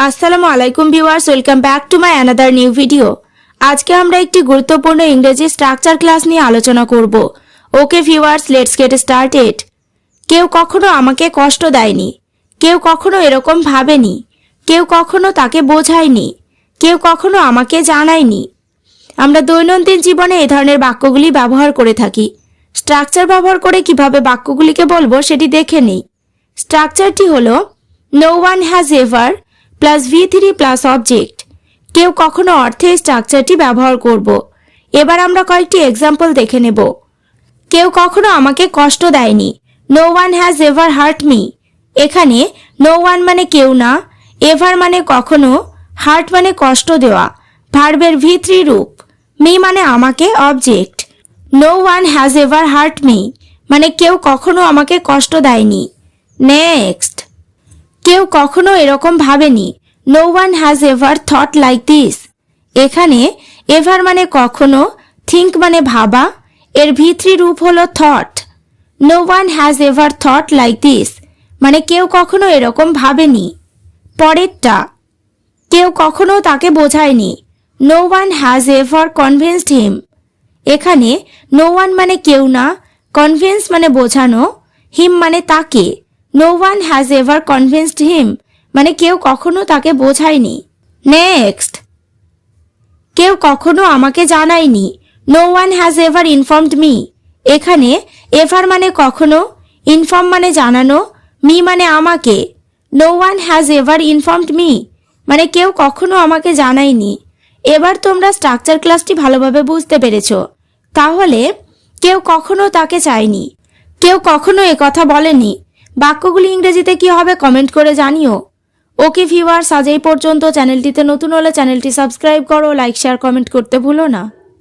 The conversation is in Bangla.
আসসালামু আলাইকুম viewers, welcome back to my another new video. আজকে আমরা একটি গুরুত্বপূর্ণ ইংরেজি স্ট্রাকচার ক্লাস নিয়ে আলোচনা করব। Okay viewers, let's get started. কেউ কখনো আমাকে কষ্ট দেয়নি, কেউ কখনো এরকম ভাবেনি, কেউ কখনো তাকে বোঝায়নি, কেউ কখনো আমাকে জানায়নি। আমরা দৈনন্দিন জীবনে এই ধরনের বাক্যগুলি ব্যবহার করে থাকি। স্ট্রাকচার ব্যবহার করে কিভাবে বাক্যগুলিকে বলবো সেটি দেখে নেই। স্ট্রাকচারটি হলো no one has ever plus V3 plus object. কেউ কখনো অর্থে স্ট্রাকচারটি ব্যবহার করব। এবার আমরা কয়েকটি এক্সাম্পল দেখে নেব। কেউ কখনো আমাকে কষ্ট দেয়নি, no one has ever hurt me. এখানে নো ওয়ান মানে কেউ না, এভার মানে কখনো, হার্ট মানে কষ্ট দেওয়া, ভার্বের V3 রূপ, মি মানে আমাকে, object. No one has ever hurt me মানে কেউ কখনো আমাকে কষ্ট দেয়নি। নেক্সট, কেউ কখনো এরকম ভাবেনি, no one has ever thought like this. এখানে এভার মানে কখনো, থিঙ্ক মানে ভাবা, এর V3 রূপ হলো thought. No one has ever thought like this মানে কেউ কখনো এরকম ভাবেনি। পরেরটা, কেউ কখনো তাকে বোঝায়নি, no one has ever convinced him. এখানে নো ওয়ান মানে কেউ না, কনভিন্স মানে বোঝানো, হিম মানে তাকে। No one has ever convinced him মানে কেউ কখনো তাকে বোঝায়নি। নেক্সট, কেউ কখনো আমাকে জানায়নি, no one has ever informed me. এখানে এভার মানে কখনো, ইনফর্ম মানে জানানো, মি মানে আমাকে। No one has ever informed me মানে কেউ কখনো আমাকে জানায়নি। এবার তোমরা স্ট্রাকচার ক্লাসটি ভালোভাবে বুঝতে পেরেছ। তাহলে কেউ কখনো তাকে চায়নি, কেউ কখনো কথা বলেনি। বাক্যগুলি ইংরেজিতে কি হবে কমেন্ট করে জানিও। ওকে ভিউয়ার্স, আজ এই পর্যন্ত। চ্যানেলটিতে নতুন হলে চ্যানেলটি সাবস্ক্রাইব করো, লাইক শেয়ার কমেন্ট করতে ভুলো না।